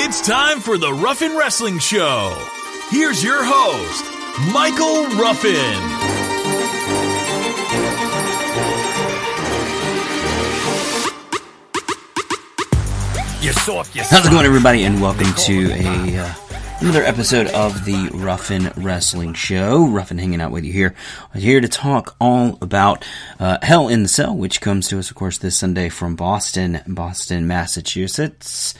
It's time for the Ruffin Wrestling Show. Here's your host, Michael Ruffin. How's it going, everybody, and welcome to another episode of the Ruffin Wrestling Show. Ruffin hanging out with you here. I'm here to talk all about Hell in the Cell, which comes to us, of course, this Sunday from Boston, Massachusetts.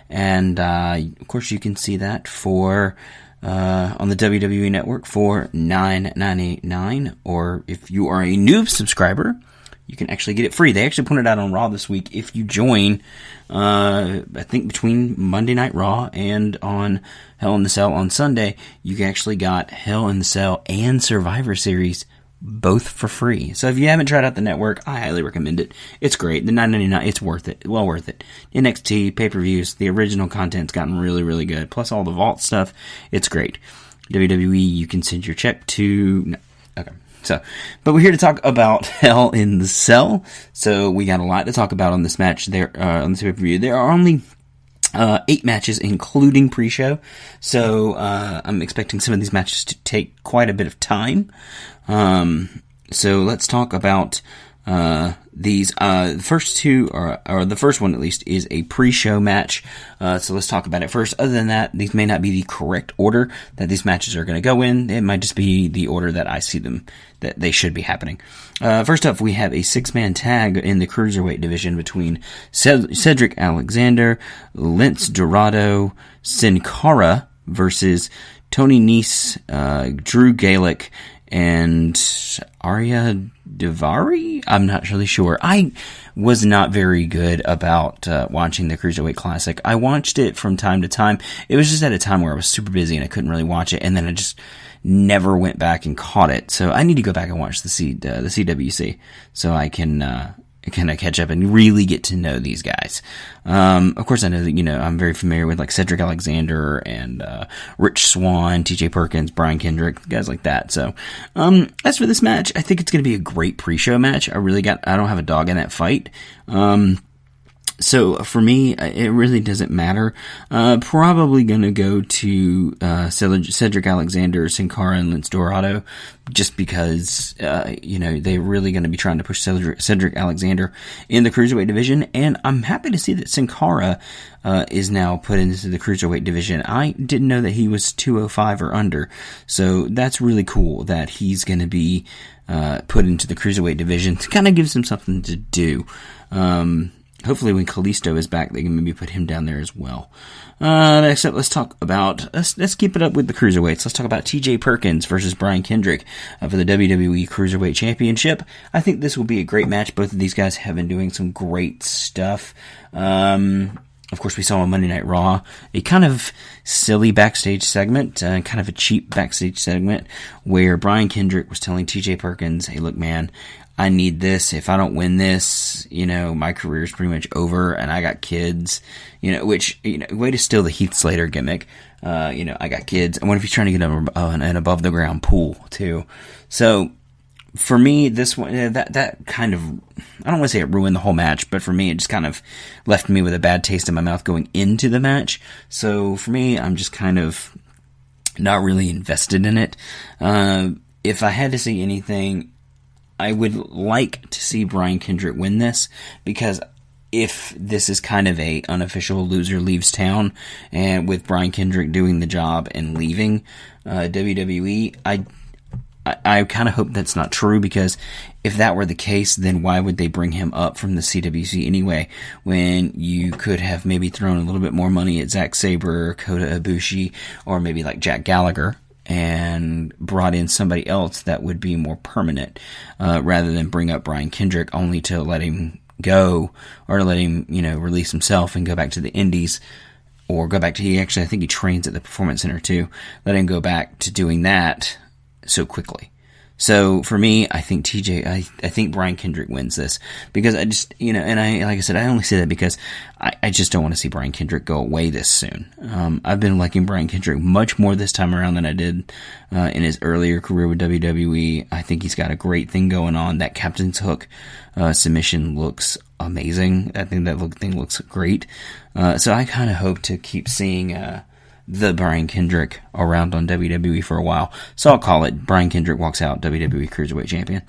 And, of course, you can see that for on the WWE Network for $9.99, or if you are a noob subscriber, you can actually get it free. They actually put it out on Raw this week. If you join, I think between Monday Night Raw and on Hell in the Cell on Sunday, you actually got Hell in the Cell and Survivor Series both for free. So if you haven't tried out the network, I highly recommend it. It's great. The $9.99, it's worth it. Well worth it. NXT, pay-per-views, the original content's gotten really, really good. Plus all the Vault stuff, it's great. WWE, you can send your check to... No. Okay. But we're here to talk about Hell in the Cell. So we got a lot to talk about on this match there, on this pay-per-view. There are only 8 matches, including pre-show. So I'm expecting some of these matches to take quite a bit of time. So let's talk about these. The first two, or the first one at least, is a pre-show match. So let's talk about it first. Other than that, these may not be the correct order that these matches are going to go in. It might just be the order that I see them, that they should be happening. First up, we have a 6-man tag in the Cruiserweight division between Cedric Alexander, Lince Dorado, Sin Cara versus Tony Nese, Drew Gulak, and Arya Daivari? I'm not really sure. I was not very good about watching the Cruiserweight Classic. I watched it from time to time. It was just at a time where I was super busy and I couldn't really watch it, and then I just never went back and caught it. So I need to go back and watch the CWC so I can kind of catch up and really get to know these guys. Of course, I know that, I'm very familiar with like Cedric Alexander and Rich Swann, TJ Perkins, Brian Kendrick, guys like that. So, as for this match, I think it's going to be a great pre-show match. I don't have a dog in that fight. So for me, it really doesn't matter. Probably gonna go to Cedric Alexander, Sin Cara, and Lince Dorado, just because they're really gonna be trying to push Cedric Alexander in the Cruiserweight division, and I'm happy to see that Sin Cara is now put into the Cruiserweight division. I didn't know that he was 205 or under, so that's really cool that he's gonna be put into the Cruiserweight division. It kind of gives him something to do. Hopefully when Kalisto is back, they can maybe put him down there as well. Next up, let's keep it up with the Cruiserweights. Let's talk about TJ Perkins versus Brian Kendrick for the WWE Cruiserweight Championship. I think this will be a great match. Both of these guys have been doing some great stuff. Of course, we saw on Monday Night Raw a kind of silly backstage segment, kind of a cheap backstage segment, where Brian Kendrick was telling TJ Perkins, hey, look, man, I need this. If I don't win this, my career is pretty much over, and I got kids, which, way to steal the Heath Slater gimmick. I got kids. And what if he's trying to get an above the ground pool too? So for me, this one, that kind of, I don't want to say it ruined the whole match, but for me, it just kind of left me with a bad taste in my mouth going into the match. So for me, I'm just kind of not really invested in it. If I had to say anything, I would like to see Brian Kendrick win this, because if this is kind of a unofficial loser leaves town, and with Brian Kendrick doing the job and leaving WWE, I kind of hope that's not true, because if that were the case, then why would they bring him up from the CWC anyway, when you could have maybe thrown a little bit more money at Zack Sabre, Kota Ibushi, or maybe like Jack Gallagher, and brought in somebody else that would be more permanent, rather than bring up Brian Kendrick only to let him go, or let him, release himself and go back to the indies, or go back to, I think he trains at the Performance Center too, let him go back to doing that so quickly. So for me, I think I think Brian Kendrick wins this, because I just, and like I said, I only say that because I just don't want to see Brian Kendrick go away this soon. I've been liking Brian Kendrick much more this time around than I did in his earlier career with WWE. I think he's got a great thing going on. That Captain's Hook submission looks amazing. I think that thing looks great. So I kind of hope to keep seeing the Brian Kendrick around on WWE for a while. So I'll call it Brian Kendrick walks out WWE Cruiserweight Champion.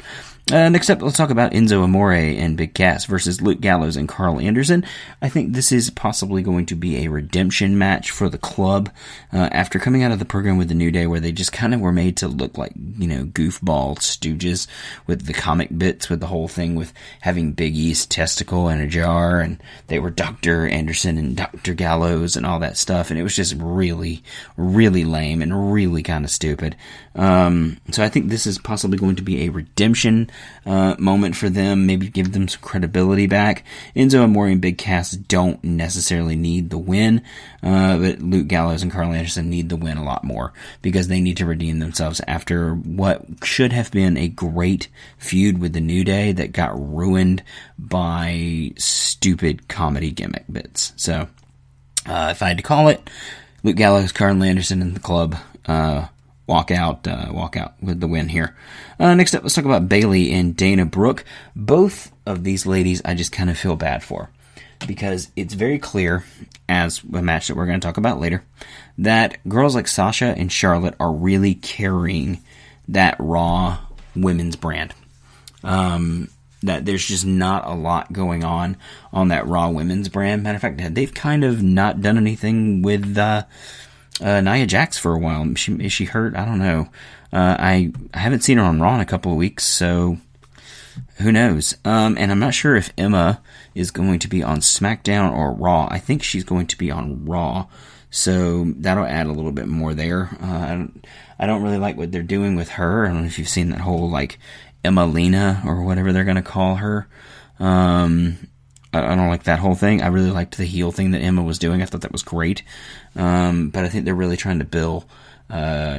Next up, let's talk about Enzo Amore and Big Cass versus Luke Gallows and Carl Anderson. I think this is possibly going to be a redemption match for the club after coming out of the program with the New Day, where they just kind of were made to look like, goofball stooges with the comic bits, with the whole thing with having Big E's testicle in a jar, and they were Dr. Anderson and Dr. Gallows and all that stuff, and it was just really, really lame and really kind of stupid. So I think this is possibly going to be a redemption moment for them, maybe give them some credibility back. Enzo Amore and Big Cass don't necessarily need the win, but Luke Gallows and Carl Anderson need the win a lot more, because they need to redeem themselves after what should have been a great feud with the New Day that got ruined by stupid comedy gimmick bits. So, if I had to call it, Luke Gallows, Carl Anderson, and the club, walk out with the win here. Next up, let's talk about Bayley and Dana Brooke. Both of these ladies I just kind of feel bad for, because it's very clear, as a match that we're going to talk about later, that girls like Sasha and Charlotte are really carrying that Raw women's brand. That there's just not a lot going on that Raw women's brand. Matter of fact, they've kind of not done anything with Nia Jax for a while. Is she hurt? I don't know. I haven't seen her on Raw in a couple of weeks, so who knows? And I'm not sure if Emma is going to be on SmackDown or Raw. I think she's going to be on Raw, so that'll add a little bit more there. I don't really like what they're doing with her. I don't know if you've seen that whole, Emma Lena or whatever they're going to call her. I don't like that whole thing. I really liked the heel thing that Emma was doing. I thought that was great. But I think they're really trying to bill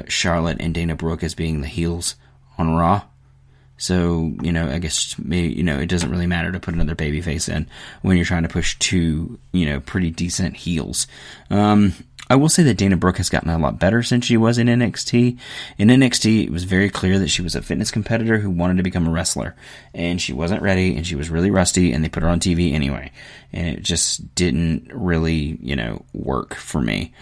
Charlotte and Dana Brooke as being the heels on Raw. So, I guess, it doesn't really matter to put another babyface in when you're trying to push two, pretty decent heels. I will say that Dana Brooke has gotten a lot better since she was in NXT. In NXT, it was very clear that she was a fitness competitor who wanted to become a wrestler. And she wasn't ready, and she was really rusty, and they put her on TV anyway. And it just didn't really, work for me.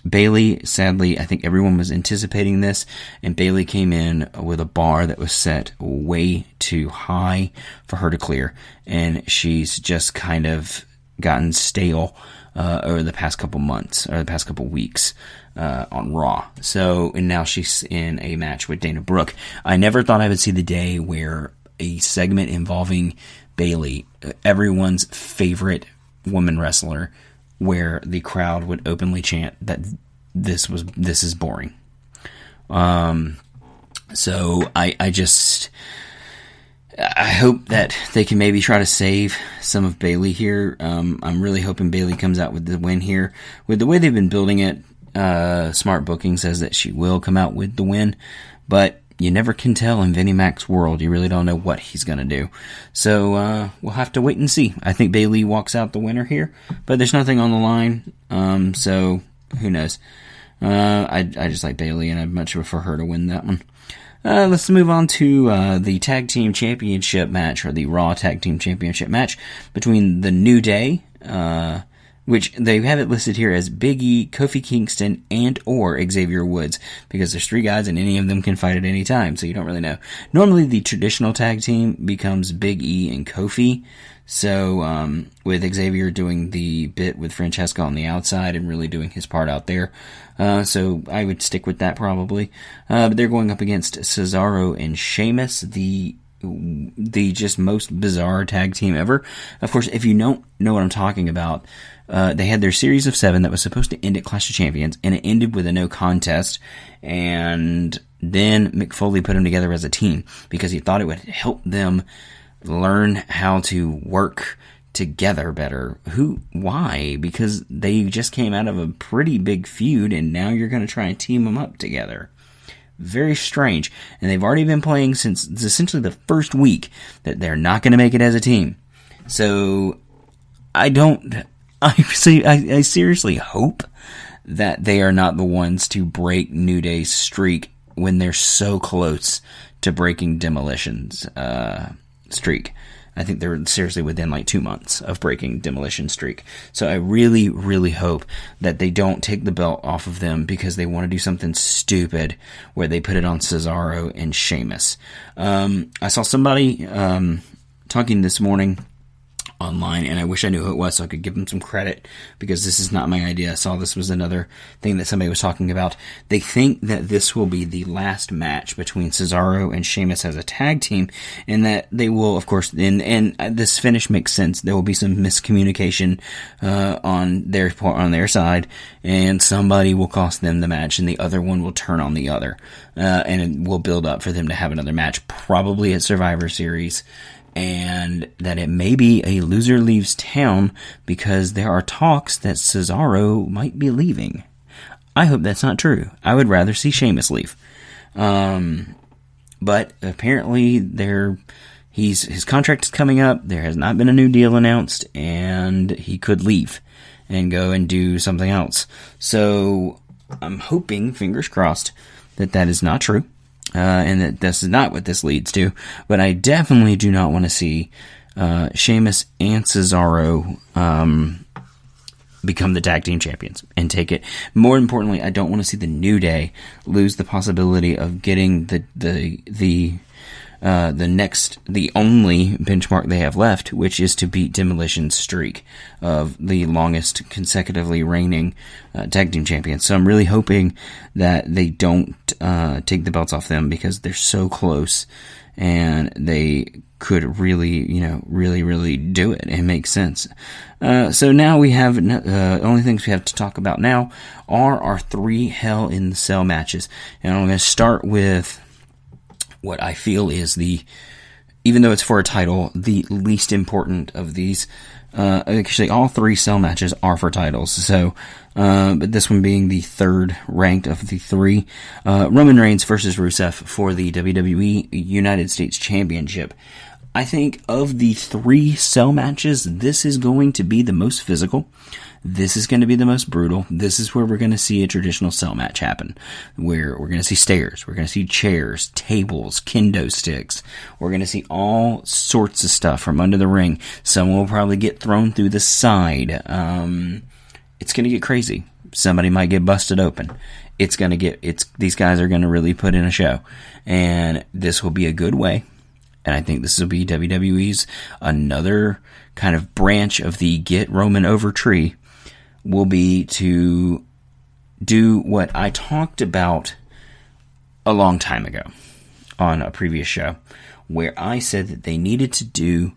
Bayley, sadly, I think everyone was anticipating this, and Bayley came in with a bar that was set way too high for her to clear. And she's just kind of gotten stale over the past couple months, or the past couple weeks, on Raw. And now she's in a match with Dana Brooke. I never thought I would see the day where a segment involving Bayley, everyone's favorite woman wrestler, where the crowd would openly chant that this is boring. So I hope that they can maybe try to save some of Bayley here. I'm really hoping Bayley comes out with the win here. With the way they've been building it, Smart Booking says that she will come out with the win, but you never can tell in Vinnie Mac's world. You really don't know what he's going to do. So we'll have to wait and see. I think Bayley walks out the winner here, but there's nothing on the line, so who knows. I just like Bayley, and I'd much prefer her to win that one. Let's move on to the Tag Team Championship match, or the Raw Tag Team Championship match between the New Day, which they have it listed here as Big E, Kofi Kingston, and or Xavier Woods, because there's three guys and any of them can fight at any time, so you don't really know. Normally the traditional tag team becomes Big E and Kofi, so with Xavier doing the bit with Francesca on the outside and really doing his part out there, so I would stick with that probably. But they're going up against Cesaro and Sheamus, the just most bizarre tag team ever. Of course, if you don't know what I'm talking about, they had their series of 7 that was supposed to end at Clash of Champions, and it ended with a no contest, and then Mick Foley put them together as a team because he thought it would help them learn how to work together better. Why? Because they just came out of a pretty big feud, and now you're going to try and team them up together. Very strange. And they've already been playing since essentially the first week that they're not going to make it as a team. So I seriously hope that they are not the ones to break New Day's streak when they're so close to breaking Demolition's streak. I think they're seriously within like 2 months of breaking Demolition streak. So I really, really hope that they don't take the belt off of them because they want to do something stupid where they put it on Cesaro and Sheamus. I saw somebody talking this morning online, and I wish I knew who it was so I could give them some credit, because this is not my idea. I saw this was another thing that somebody was talking about. They think that this will be the last match between Cesaro and Sheamus as a tag team, and that they will, of course, and this finish makes sense. There will be some miscommunication on their side, and somebody will cost them the match, and the other one will turn on the other, and it will build up for them to have another match, probably at Survivor Series. And that it may be a loser leaves town because there are talks that Cesaro might be leaving. I hope that's not true. I would rather see Sheamus leave. But apparently his contract is coming up. There has not been a new deal announced, and he could leave and go and do something else. So I'm hoping, fingers crossed, that is not true. And that this is not what this leads to, but I definitely do not want to see Sheamus and Cesaro become the tag team champions and take it. More importantly, I don't want to see the New Day lose the possibility of getting the only benchmark they have left, which is to beat Demolition's streak of the longest consecutively reigning tag team champions. So I'm really hoping that they don't take the belts off them, because they're so close and they could really do it and make sense. So now we have, only things we have to talk about now are our 3 Hell in the Cell matches. And I'm going to start with what I feel is even though it's for a title, the least important of these. Actually, all 3 cell matches are for titles. So, but this one being the third ranked of the 3. Roman Reigns versus Rusev for the WWE United States Championship. I think of the 3 cell matches, this is going to be the most physical. This is going to be the most brutal. This is where we're going to see a traditional cell match happen, where we're going to see stairs, we're going to see chairs, tables, kendo sticks. We're going to see all sorts of stuff from under the ring. Someone will probably get thrown through the side. It's going to get crazy. Somebody might get busted open. These guys are going to really put in a show, and this will be a good way. And I think this will be WWE's another kind of branch of the get Roman over tree, will be to do what I talked about a long time ago on a previous show, where I said that they needed to do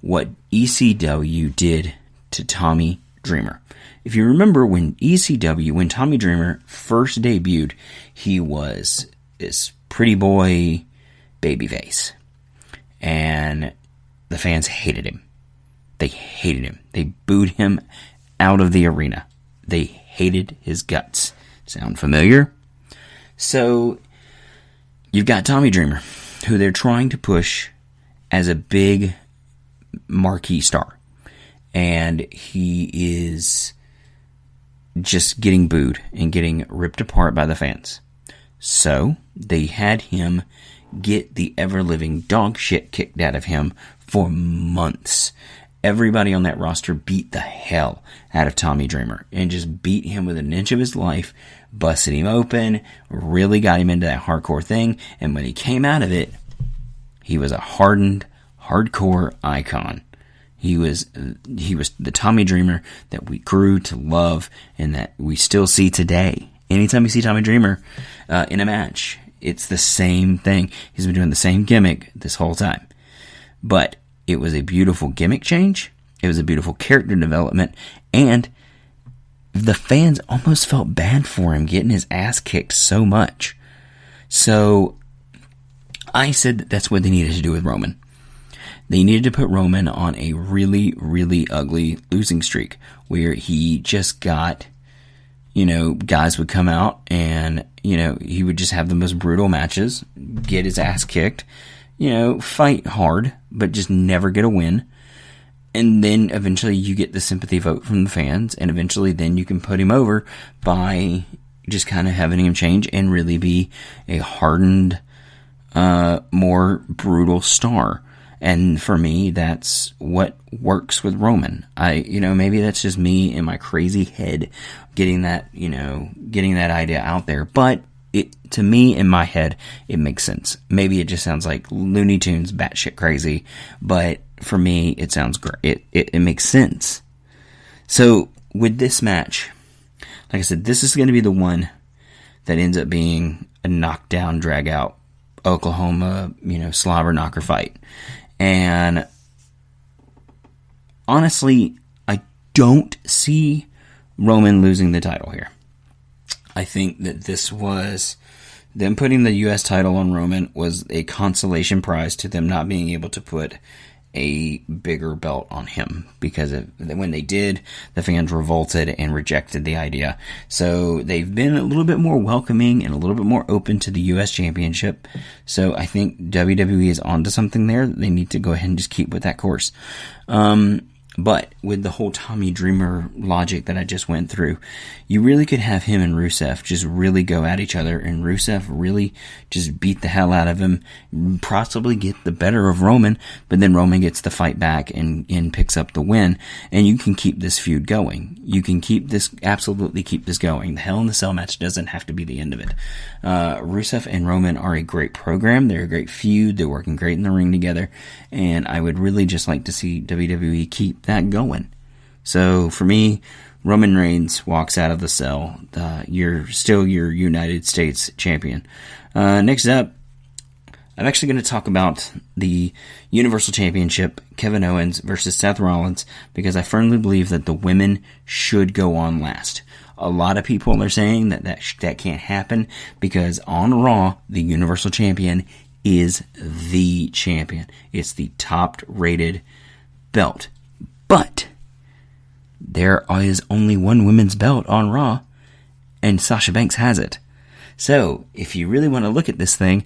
what ECW did to Tommy Dreamer. If you remember, when Tommy Dreamer first debuted, he was this pretty boy babyface. And the fans hated him. They hated him. They booed him out of the arena. They hated his guts. Sound familiar? So, you've got Tommy Dreamer, who they're trying to push as a big marquee star. And he is just getting booed and getting ripped apart by the fans. So, they had him get the ever-living dog shit kicked out of him for months. Everybody on that roster beat the hell out of Tommy Dreamer and just beat him with an inch of his life, busted him open, really got him into that hardcore thing, and when he came out of it, he was a hardened, hardcore icon. He was the Tommy Dreamer that we grew to love and that we still see today. Anytime you see Tommy Dreamer in a match, it's the same thing. He's been doing the same gimmick this whole time. But it was a beautiful gimmick change. It was a beautiful character development. And the fans almost felt bad for him getting his ass kicked so much. So I said that that's what they needed to do with Roman. They needed to put Roman on a really, really ugly losing streak where he just got, guys would come out and, he would just have the most brutal matches, get his ass kicked, fight hard, but just never get a win. And then eventually you get the sympathy vote from the fans, and eventually then you can put him over by just kind of having him change and really be a hardened, more brutal star. And for me, that's what works with Roman. Maybe that's just me in my crazy head getting that idea out there. But to me, in my head, it makes sense. Maybe it just sounds like Looney Tunes, batshit crazy. But for me, it sounds great. It makes sense. So with this match, like I said, this is going to be the one that ends up being a knockdown, drag out, Oklahoma, slobber knocker fight. And honestly, I don't see Roman losing the title here. I think that this was them putting the U.S. title on Roman was a consolation prize to them not being able to put a bigger belt on him, because when they did, the fans revolted and rejected the idea. So they've been a little bit more welcoming and a little bit more open to the U.S. Championship. So I think WWE is onto something there. They need to go ahead and just keep with that course. But with the whole Tommy Dreamer logic that I just went through, you really could have him and Rusev just really go at each other, and Rusev really just beat the hell out of him, possibly get the better of Roman, but then Roman gets the fight back and picks up the win, and you can keep this feud going. You can absolutely keep this going. The Hell in the Cell match doesn't have to be the end of it. Rusev and Roman are a great program. They're a great feud. They're working great in the ring together, and I would really just like to see WWE keep that going. So for me, Roman Reigns walks out of the cell. You're still your United States champion. Next up, I'm actually going to talk about the Universal Championship, Kevin Owens versus Seth Rollins, because I firmly believe that the women should go on last. A lot of people are saying that can't happen because on Raw, the Universal Champion is the champion. It's the top-rated belt. But there is only one women's belt on Raw, and Sasha Banks has it. So if you really want to look at this thing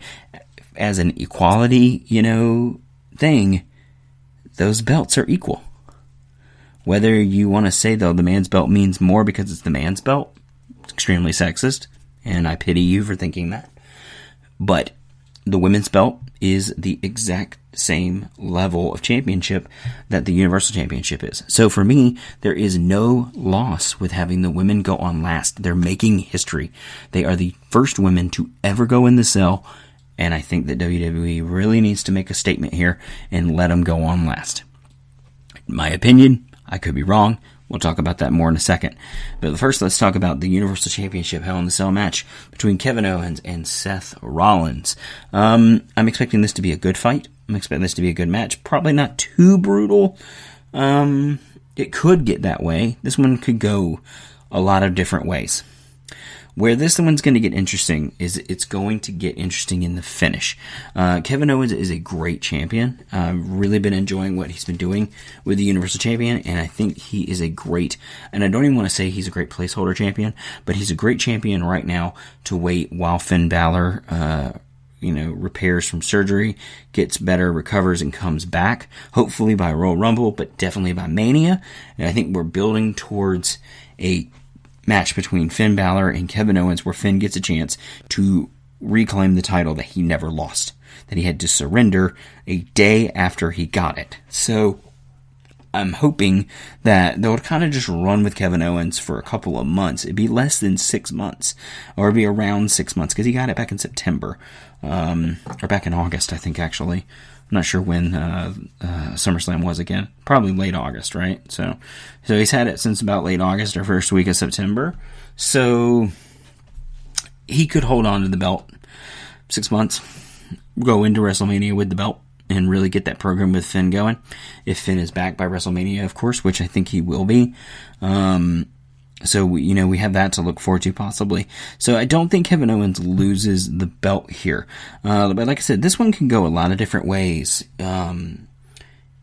as an equality, thing, those belts are equal. Whether you want to say, though, the man's belt means more because it's the man's belt, it's extremely sexist, and I pity you for thinking that. But the women's belt is the exact same level of championship that the Universal Championship is. So for me, there is no loss with having the women go on last. They're making history. They are the first women to ever go in the cell, and I think that WWE really needs to make a statement here and let them go on last. In my opinion, I could be wrong. We'll talk about that more in a second. But first, let's talk about the Universal Championship Hell in the Cell match between Kevin Owens and Seth Rollins. I'm expecting this to be a good fight. I'm expecting this to be a good match. Probably not too brutal. It could get that way. This one could go a lot of different ways. Where this one's going to get interesting is it's going to get interesting in the finish. Kevin Owens is a great champion. I've really been enjoying what he's been doing with the Universal Champion, and I think he is a great, and I don't even want to say he's a great placeholder champion, but he's a great champion right now to wait while Finn Balor repairs from surgery, gets better, recovers, and comes back. Hopefully by Royal Rumble, but definitely by Mania. And I think we're building towards a match between Finn Balor and Kevin Owens where Finn gets a chance to reclaim the title that he never lost, that he had to surrender a day after he got it. So I'm hoping that they'll kind of just run with Kevin Owens for a couple of months. It'd be less than 6 months, or it'd be around 6 months, because he got it back in September, or back in August, I think, actually. I'm not sure when SummerSlam was again. Probably late August, right? So he's had it since about late August or first week of September. So he could hold on to the belt 6 months, go into WrestleMania with the belt, and really get that program with Finn going. If Finn is back by WrestleMania, of course, which I think he will be. So we have that to look forward to possibly. So I don't think Kevin Owens loses the belt here. But like I said, this one can go a lot of different ways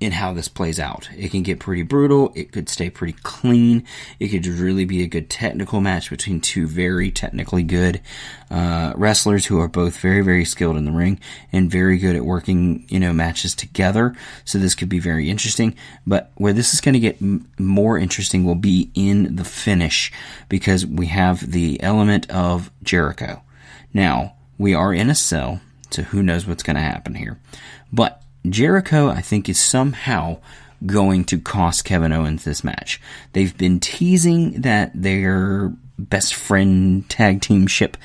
in how this plays out. It can get pretty brutal. It could stay pretty clean. It could really be a good technical match between two very technically good wrestlers who are both very, very skilled in the ring and very good at working, matches together. So this could be very interesting. But where this is going to get more interesting will be in the finish, because we have the element of Jericho. Now, we are in a cell, so who knows what's going to happen here. But Jericho, I think, is somehow going to cost Kevin Owens this match. They've been teasing that their best friend tag team ship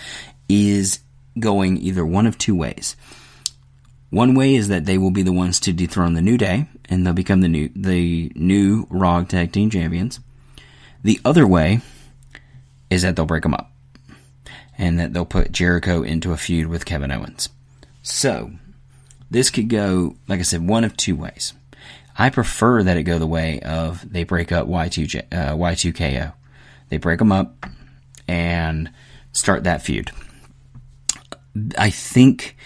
is going either one of two ways. One way is that they will be the ones to dethrone the New Day, and they'll become the new Raw Tag Team Champions. The other way is that they'll break them up, and that they'll put Jericho into a feud with Kevin Owens. So, this could go, like I said, one of two ways. I prefer that it go the way of they break up Y2KO. They break them up and start that feud. I think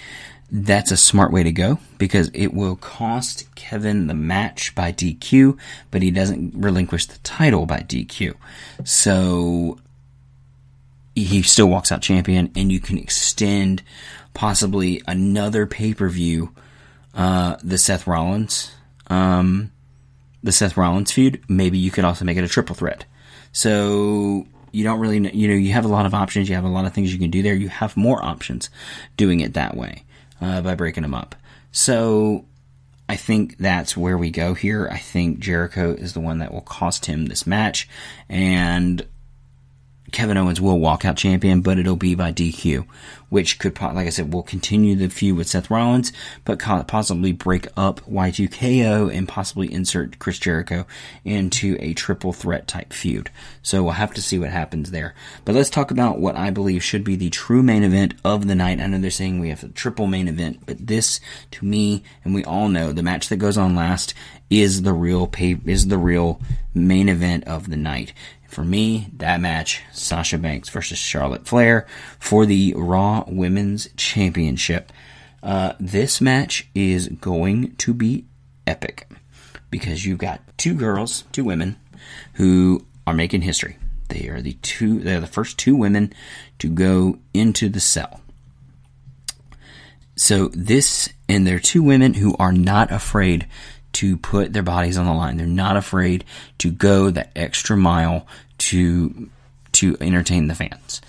that's a smart way to go because it will cost Kevin the match by DQ, but he doesn't relinquish the title by DQ. So he still walks out champion, and you can extend possibly another pay-per-view, the Seth Rollins feud. Maybe you could also make it a triple threat. So you don't really, you have a lot of options. You have a lot of things you can do there. You have more options doing it that way, by breaking them up. So I think that's where we go here. I think Jericho is the one that will cost him this match, and Kevin Owens will walk out champion, but it'll be by DQ, which could, like I said, will continue the feud with Seth Rollins, but possibly break up Y2KO and possibly insert Chris Jericho into a triple threat type feud. So we'll have to see what happens there. But let's talk about what I believe should be the true main event of the night. I know they're saying we have a triple main event, but this, to me, and we all know, the match that goes on last is the real main event of the night. For me, that match, Sasha Banks versus Charlotte Flair for the Raw Women's Championship. This match is going to be epic because you've got two women who are making history. They're the first two women to go into the cell. So they're two women who are not afraid to put their bodies on the line. They're not afraid to go that extra mile to entertain the fans.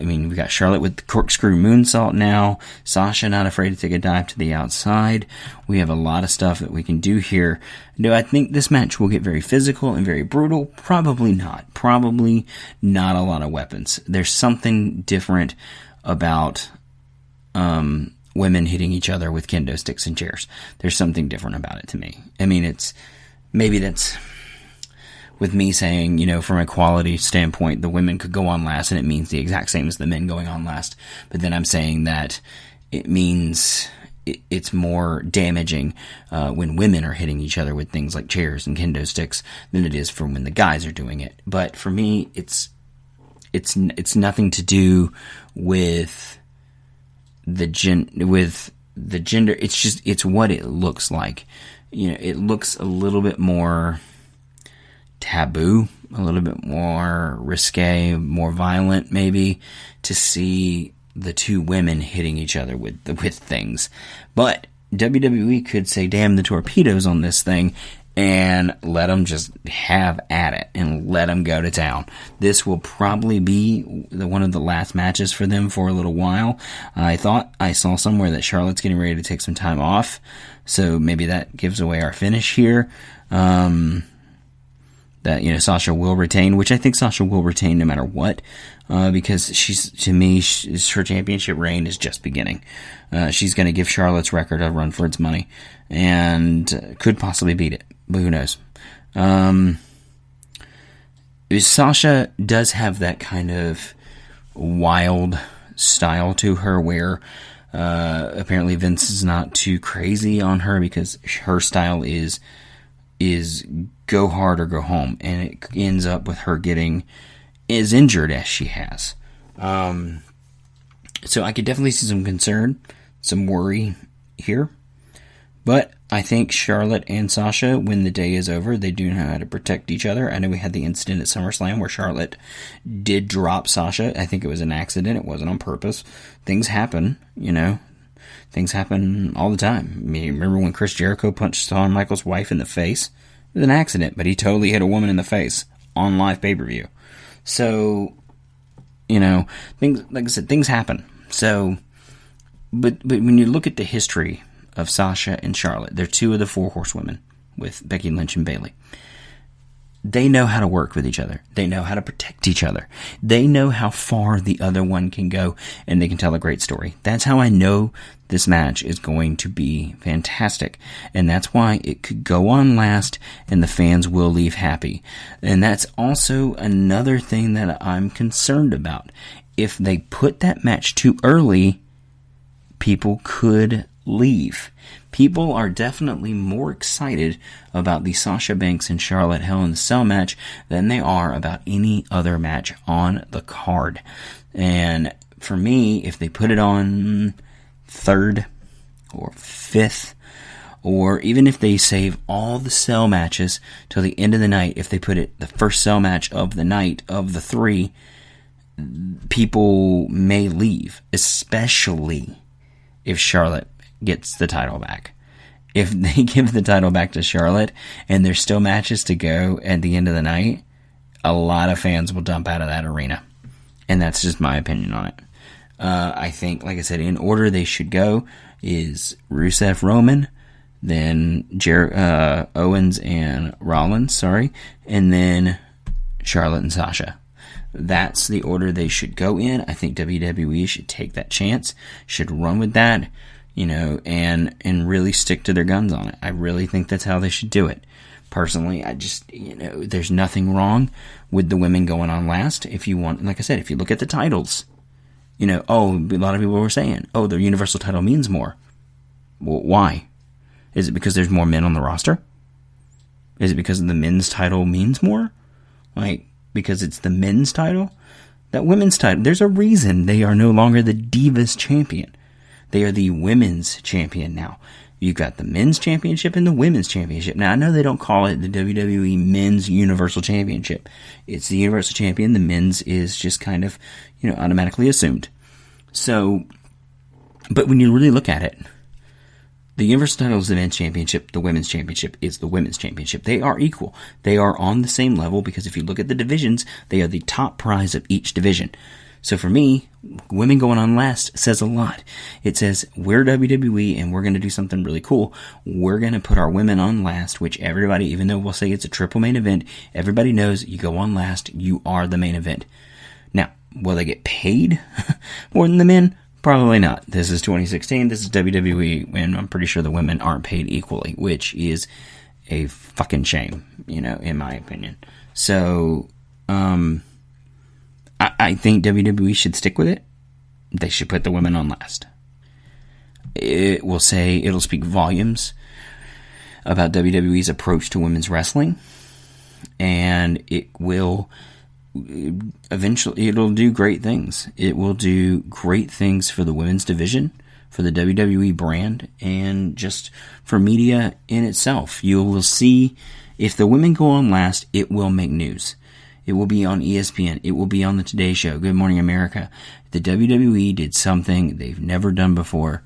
We've got Charlotte with the corkscrew moonsault now. Sasha not afraid to take a dive to the outside. We have a lot of stuff that we can do here. Do I think this match will get very physical and very brutal? Probably not. Probably not a lot of weapons. There's something different about women hitting each other with kendo sticks and chairs. There's something different about it to me. Maybe that's with me saying, from a quality standpoint, the women could go on last and it means the exact same as the men going on last. But then I'm saying that it means it's more damaging when women are hitting each other with things like chairs and kendo sticks than it is for when the guys are doing it. But for me, it's nothing to do with the gender. It's what it looks like. It looks a little bit more taboo, a little bit more risque, more violent maybe, to see the two women hitting each other with things. But WWE could say damn the torpedoes on this thing and let them just have at it and let them go to town. This will probably be one of the last matches for them for a little while. I thought I saw somewhere that Charlotte's getting ready to take some time off, so maybe that gives away our finish here. That Sasha will retain, which I think Sasha will retain no matter what, because her championship reign is just beginning. She's going to give Charlotte's record a run for its money, and could possibly beat it, but who knows? Sasha does have that kind of wild style to her, where apparently Vince is not too crazy on her because her style is go hard or go home, and it ends up with her getting as injured as she has. So I could definitely see some concern, some worry here. But I think Charlotte and Sasha, when the day is over, they do know how to protect each other. I know we had the incident at SummerSlam where Charlotte did drop Sasha. I think it was an accident. It wasn't on purpose. Things happen, Things happen all the time. Remember when Chris Jericho punched Shawn Michaels' wife in the face? It was an accident, but he totally hit a woman in the face on live pay-per-view. So, things, like I said, things happen. So, but when you look at the history of Sasha and Charlotte. They're two of the 4 horsewomen with Becky Lynch and Bayley. They know how to work with each other. They know how to protect each other. They know how far the other one can go, and they can tell a great story. That's how I know this match is going to be fantastic, and that's why it could go on last, and the fans will leave happy. And that's also another thing that I'm concerned about. If they put that match too early, people could leave. People are definitely more excited about the Sasha Banks and Charlotte Hell in the Cell match than they are about any other match on the card. And for me, if they put it on 3rd or 5th, or even if they save all the Cell matches till the end of the night, if they put it the first Cell match of the night of the 3, people may leave, especially if Charlotte gets the title back. If they give the title back to Charlotte and there's still matches to go at the end of the night, a lot of fans will dump out of that arena. And that's just my opinion on it. I think, like I said, in order they should go is Rusev, Roman, then Owens and Rollins, and then Charlotte and Sasha. That's the order they should go in. I think WWE should take that chance, should run with that, and really stick to their guns on it. I really think that's how they should do it. Personally, I just, there's nothing wrong with the women going on last. If you want, like I said, if you look at the titles, a lot of people were saying, the Universal title means more. Well, why? Is it because there's more men on the roster? Is it because the men's title means more? Because it's the men's title? That women's title, there's a reason they are no longer the Divas champion. They are the women's champion now. You've got the men's championship and the women's championship. Now, I know they don't call it the WWE Men's Universal Championship. It's the Universal Champion. The men's is just kind of, automatically assumed. So, but when you really look at it, the Universal title is the men's championship. The women's championship is the women's championship. They are equal. They are on the same level because if you look at the divisions, they are the top prize of each division. So for me, women going on last says a lot. It says, we're WWE and we're going to do something really cool. We're going to put our women on last, which everybody, even though we'll say it's a triple main event, everybody knows you go on last, you are the main event. Now, will they get paid more than the men? Probably not. This is 2016. This is WWE, and I'm pretty sure the women aren't paid equally, which is a fucking shame, in my opinion. So, I think WWE should stick with it. They should put the women on last. It'll speak volumes about WWE's approach to women's wrestling, and it'll do great things. It will do great things for the women's division, for the WWE brand, and just for media in itself. You will see, if the women go on last, it will make news. It will be on ESPN. It will be on the Today Show. Good Morning America. The WWE did something they've never done before.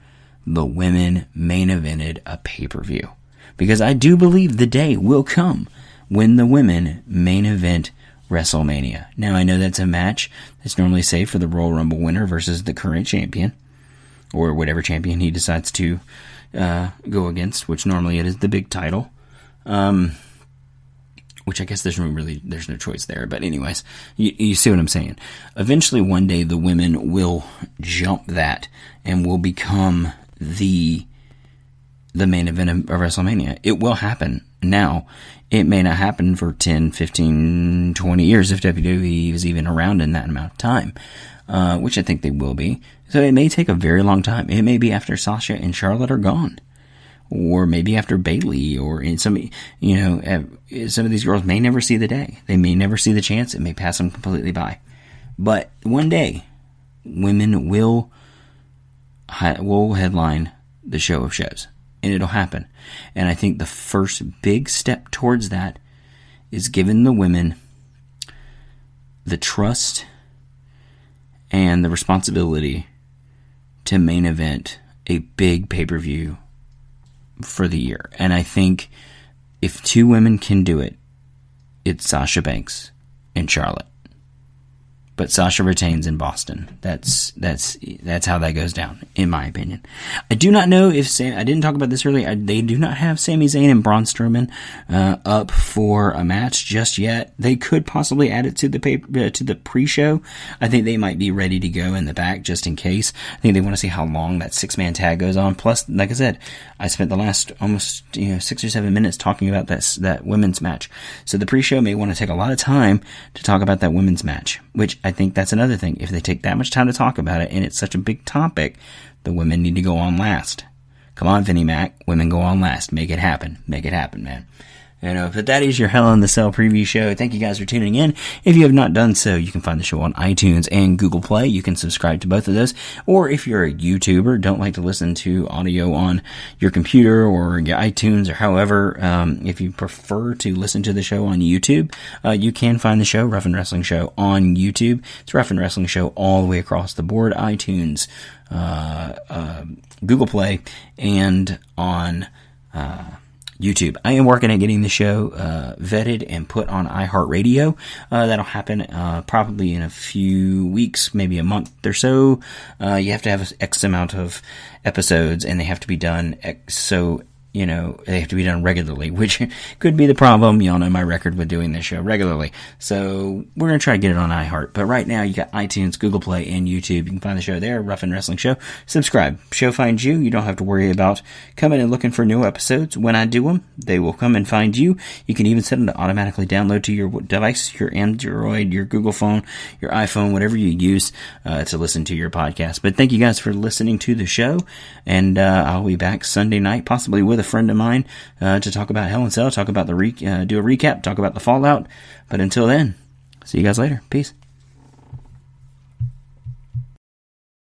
The women main evented a pay-per-view. Because I do believe the day will come when the women main event WrestleMania. Now, I know that's a match that's normally saved for the Royal Rumble winner versus the current champion, or whatever champion he decides to go against, which normally it is the big title. Which I guess there's no choice there. But anyways, you see what I'm saying. Eventually, one day, the women will jump that and will become the main event of WrestleMania. It will happen. Now, it may not happen for 10, 15, 20 years if WWE is even around in that amount of time, which I think they will be. So it may take a very long time. It may be after Sasha and Charlotte are gone. Or maybe after Bayley, or in some of these girls may never see the day. They may never see the chance. It may pass them completely by. But one day, women will headline the show of shows. And it'll happen. And I think the first big step towards that is giving the women the trust and the responsibility to main event a big pay-per-view for the year. And I think if two women can do it, it's Sasha Banks and Charlotte. but Sasha retains in Boston. That's how that goes down, in my opinion. I do not know if I didn't talk about this earlier. They do not have Sami Zayn and Braun Strowman up for a match just yet. They could possibly add it to the pre-show. I think they might be ready to go in the back just in case. I think they want to see how long that 6-man tag goes on. Plus, like I said, I spent the last almost 6 or 7 minutes talking about that women's match. So the pre-show may want to take a lot of time to talk about that women's match, which I think that's another thing. If they take that much time to talk about it and it's such a big topic, the women need to go on last. Come on, Vinnie Mac. Women go on last. Make it happen. Make it happen, man. But that is your Hell in the Cell preview show. Thank you guys for tuning in. If you have not done so, you can find the show on iTunes and Google Play. You can subscribe to both of those. Or if you're a YouTuber, don't like to listen to audio on your computer or your iTunes or however, if you prefer to listen to the show on YouTube, you can find the show, Ruffin Wrestling Show, on YouTube. It's Ruffin Wrestling Show all the way across the board, iTunes, Google Play, and on YouTube. I am working at getting the show vetted and put on iHeartRadio. That'll happen probably in a few weeks, maybe a month or so. You have to have X amount of episodes, and they have to be done they have to be done regularly, which could be the problem. Y'all know my record with doing this show regularly. So we're going to try to get it on iHeart. But right now, you got iTunes, Google Play, and YouTube. You can find the show there, Ruffin Wrestling Show. Subscribe. Show finds you. You don't have to worry about coming and looking for new episodes. When I do them, they will come and find you. You can even set them to automatically download to your device, your Android, your Google phone, your iPhone, whatever you use to listen to your podcast. But thank you guys for listening to the show. And I'll be back Sunday night, possibly with a friend of mine to talk about Hell in Cell, talk about do a recap, talk about the fallout. But until then, see you guys later. Peace.